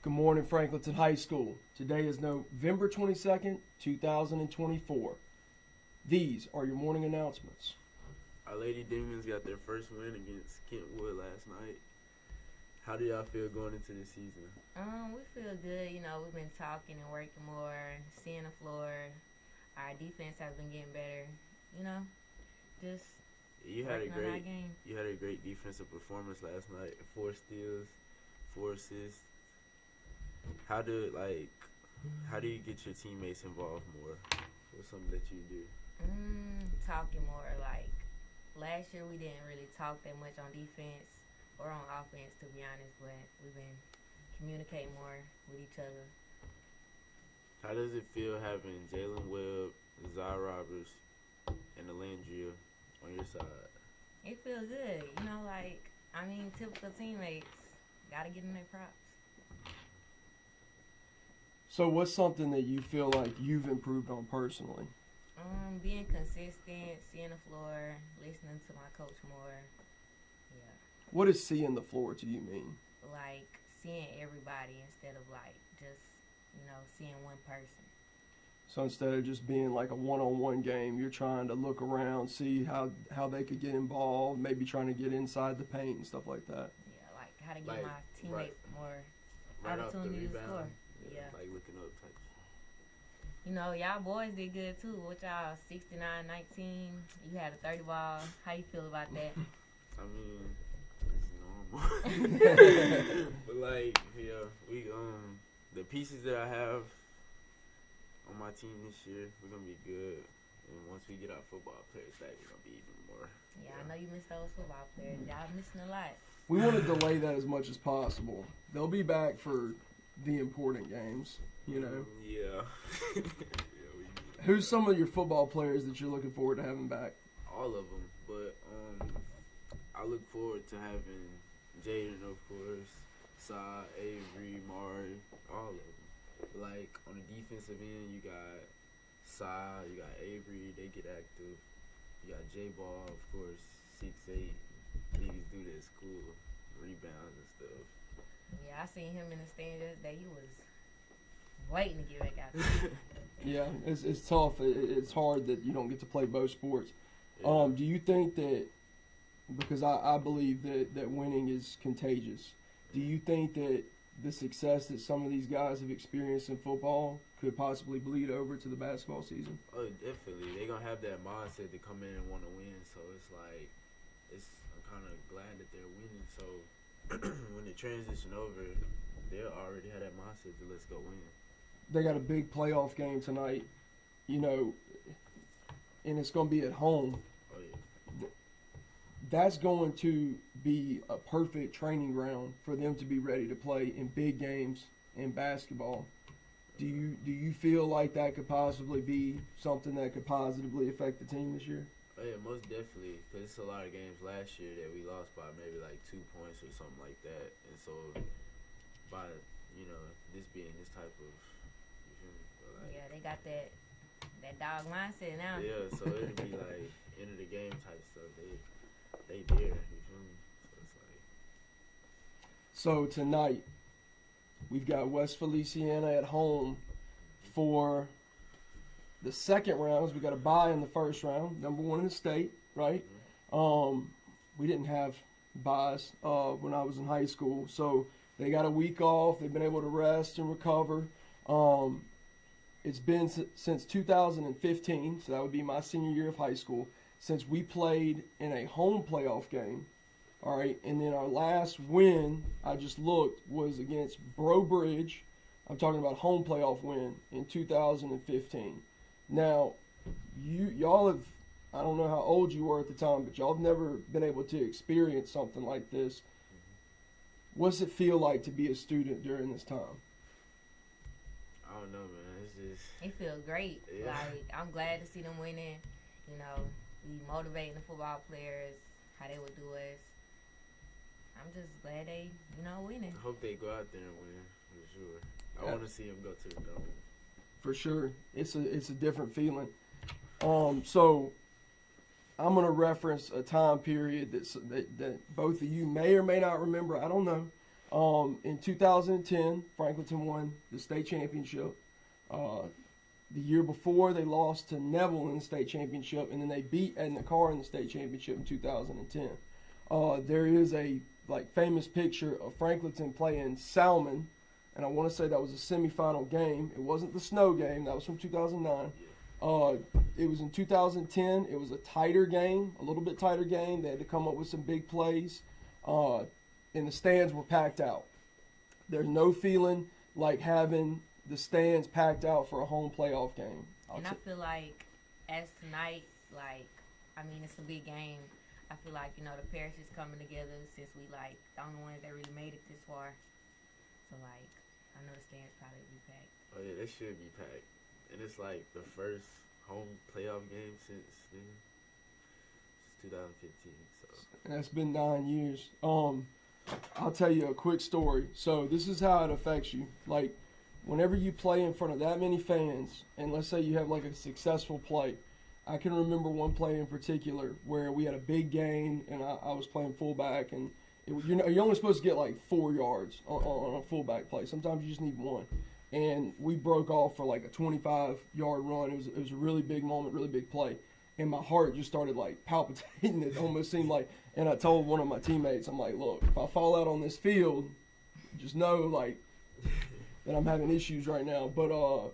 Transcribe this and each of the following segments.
Good morning, Franklinton High School. Today is November 22nd, 2024. These are your morning announcements. Our Lady Demons got their first win against Kentwood last night. How do y'all feel going into this season? We feel good. We've been talking and working more, seeing the floor. Our defense has been getting better. Just working on our game. You had a great defensive performance last night. 4 steals, 4 assists. How do you get your teammates involved more? What's something that you do? Talking more. Like last year, we didn't really talk that much on defense or on offense, to be honest. But we've been communicating more with each other. How does it feel having Jalen Webb, Zai Roberts, and Alandria on your side? It feels good. Typical teammates. Gotta give them their props. So what's something that you feel like you've improved on personally? Being consistent, seeing the floor, listening to my coach more. Yeah. What does seeing the floor to you mean? Like seeing everybody instead of just, seeing one person. So instead of just being like a one-on-one game, you're trying to look around, see how they could get involved, maybe trying to get inside the paint and stuff like that. Yeah, like how to give my teammates more opportunity to score. Yeah. Like looking up type. Y'all boys did good too. What y'all 69-19? You had a 30 ball. How you feel about that? I mean, it's normal. But we the pieces that I have on my team this year, we're gonna be good. And once we get our football players back, we're gonna be even more. Yeah, I know you miss those football players. Y'all missing a lot. We want to delay that as much as possible. They'll be back for the important games, Yeah. Who's some of your football players that you're looking forward to having back? All of them, but I look forward to having Jaden, of course, Sa, Avery, Mari, all of them. Like on the defensive end, you got Sa, you got Avery, they get active. You got J-Ball, of course, 6'8", niggas do that at school, rebounds and stuff. Yeah, I seen him in the stand yesterday. He was waiting to get back out there. Yeah, it's tough. It's hard that you don't get to play both sports. Yeah. Do you think that, because I believe that winning is contagious, do you think that the success that some of these guys have experienced in football could possibly bleed over to the basketball season? Oh, definitely. They're going to have that mindset to come in and want to win. So I'm kind of glad that they're winning. So when the transition over, they'll already have that mindset to let's go win. They got a big playoff game tonight, and it's going to be at home. Oh, yeah. That's going to be a perfect training ground for them to be ready to play in big games in basketball. Do you feel like that could possibly be something that could positively affect the team this year? Oh, yeah, most definitely, because it's a lot of games last year that we lost by maybe 2 points or something like that. And so by, this being this type of, yeah, they got that dog mindset now. Yeah, so it'd be end of the game type stuff. They there, you feel me? So it's So tonight, we've got West Feliciana at home for the second round. We got a bye in the first round, number 1 in the state, right? Mm-hmm. We didn't have byes when I was in high school, so they got a week off. They've been able to rest and recover. It's been since 2015, so that would be my senior year of high school, since we played in a home playoff game. All right, and then our last win, I just looked, was against Bro Bridge. I'm talking about home playoff win in 2015. Now, y'all have, I don't know how old you were at the time, but y'all have never been able to experience something like this. What's it feel like to be a student during this time? I don't know, man. It's just... It feels great. Yeah. I'm glad to see them winning. We motivating the football players, how they would do us. I'm just glad they, winning. I hope they go out there and win, for sure. I want to see them go to the dome. For sure. It's a different feeling. So I'm going to reference a time period that both of you may or may not remember. I don't know. In 2010, Franklinton won the state championship. The year before, they lost to Neville in the state championship, and then they beat Edna Carr in the state championship in 2010. There is a famous picture of Franklinton playing Salmon, and I want to say that was a semifinal game. It wasn't the snow game. That was from 2009. It was in 2010. It was a tighter game, a little bit tighter game. They had to come up with some big plays, and the stands were packed out. There's no feeling like having the stands packed out for a home playoff game. I feel like as tonight, it's a big game. I feel like, the parish is coming together since we, the only ones that really made it this far. So, I know the stands probably be packed. Oh, yeah, they should be packed. And it's, the first home playoff game since 2015. So. And that's been 9 years. I'll tell you a quick story. So, this is how it affects you. Whenever you play in front of that many fans, and let's say you have, a successful play, I can remember one play in particular where we had a big game, and I was playing fullback, and you're only supposed to get 4 yards on a fullback play. Sometimes you just need 1, and we broke off for a 25-yard run. It was a really big moment, really big play, and my heart just started palpitating. It almost seemed and I told one of my teammates, I'm like, look, if I fall out on this field, just know that I'm having issues right now. But I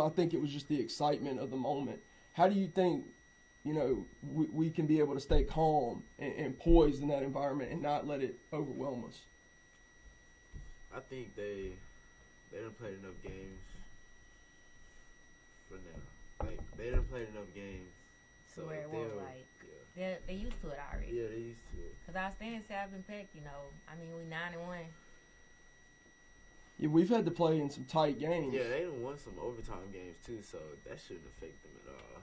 think it was just the excitement of the moment. How do you think, we can be able to stay calm and poised in that environment and not let it overwhelm us? I think they done played enough games for now. They done played enough games. So where it won't, they used to it already. Yeah, they used to it. Because our stands have been packed, we 9-1. Yeah, we've had to play in some tight games. Yeah, they done won some overtime games too, so that shouldn't affect them at all.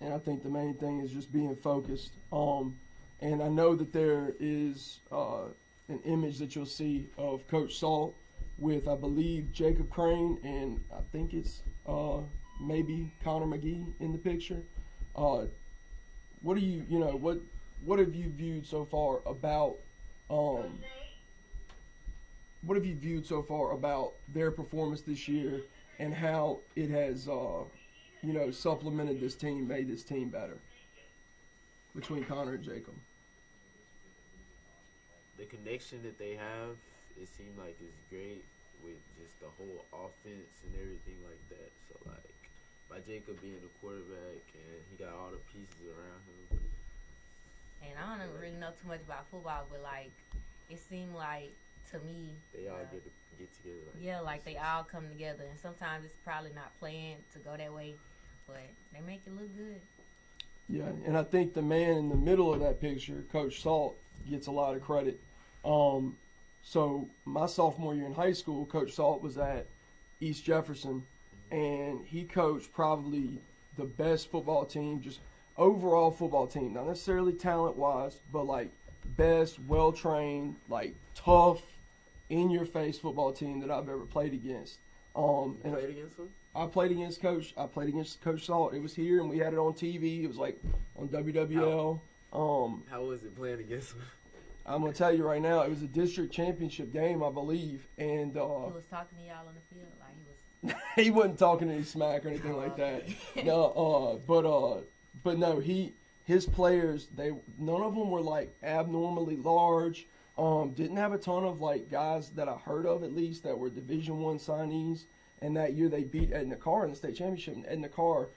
And I think the main thing is just being focused. And I know that there is an image that you'll see of Coach Salt with, I believe, Jacob Crane, and I think it's maybe Connor McGee in the picture. What do what have you viewed so far about what have you viewed so far about their performance this year and how it has supplemented this team, made this team better between Connor and Jacob? The connection that they have, it seemed like is great with just the whole offense and everything like that. So by Jacob being the quarterback and he got all the pieces around him. And I don't really know too much about football, but it seemed like to me they all get together. They all come together, and sometimes it's probably not planned to go that way, but they make it look good. Yeah, and I think the man in the middle of that picture, Coach Salt, gets a lot of credit. So my sophomore year in high school, Coach Salt was at East Jefferson, and he coached probably the best football team, just overall football team, not necessarily talent-wise, but best, well-trained, tough, in-your-face football team that I've ever played against. You played against him? I played against Coach Salt. It was here, and we had it on TV. It was on WWL. How was it playing against him? I'm gonna tell you right now, it was a district championship game, I believe, and he was talking to y'all on the field, he was. He wasn't talking any smack or anything like that. No, but no, his players, none of them were abnormally large. Didn't have a ton of guys that I heard of, at least, that were Division I signees. And that year they beat Edna Carr in the state championship. And Edna Carr,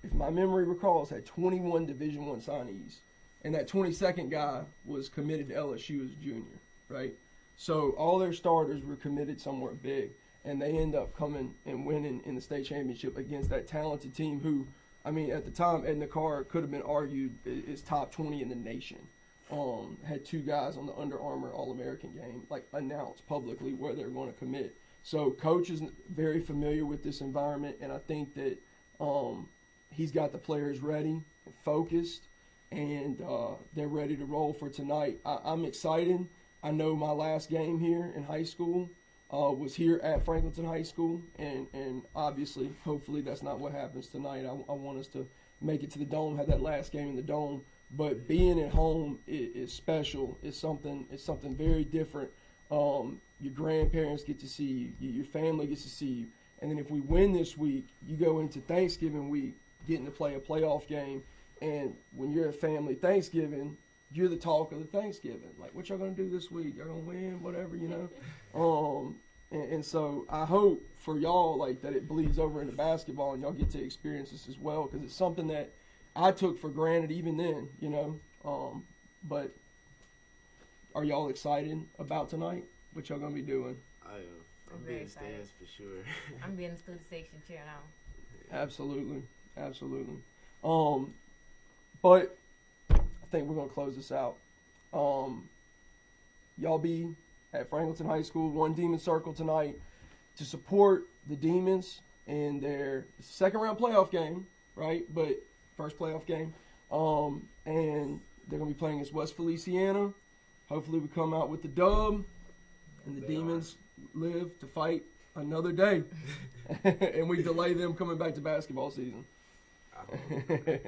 if my memory recalls, had 21 Division I signees. And that 22nd guy was committed to LSU as a junior, right? So all their starters were committed somewhere big. And they end up coming and winning in the state championship against that talented team who, at the time, Edna Carr could have been argued is top 20 in the nation. Had 2 guys on the Under Armour All-American game, announced publicly where they're going to commit. So Coach is very familiar with this environment, and I think that he's got the players ready and focused, and they're ready to roll for tonight. I'm excited. I know my last game here in high school was here at Franklinton High School, and obviously, hopefully that's not what happens tonight. I want us to make it to the Dome, have that last game in the Dome. But being at home is special. It's something very different. Your grandparents get to see you. Your family gets to see you. And then if we win this week, you go into Thanksgiving week getting to play a playoff game. And when you're at family Thanksgiving, you're the talk of the Thanksgiving. Like, what y'all going to do this week? Y'all going to win? Whatever, you know? And so I hope for y'all, like, that it bleeds over into basketball and y'all get to experience this as well, because it's something that I took for granted even then, you know? But are y'all excited about tonight? What y'all going to be doing? I am. I'm very being excited. stands for sure. I'm being the student section chair now. Absolutely. Absolutely. But I think we're going to close this out. Y'all be at Franklinton High School, One Demon Circle tonight to support the Demons in their second round playoff game, right? But first playoff game. And they're going to be playing against West Feliciana. Hopefully we come out with the dub and the Demons live to fight another day. And we delay them coming back to basketball season. I hope.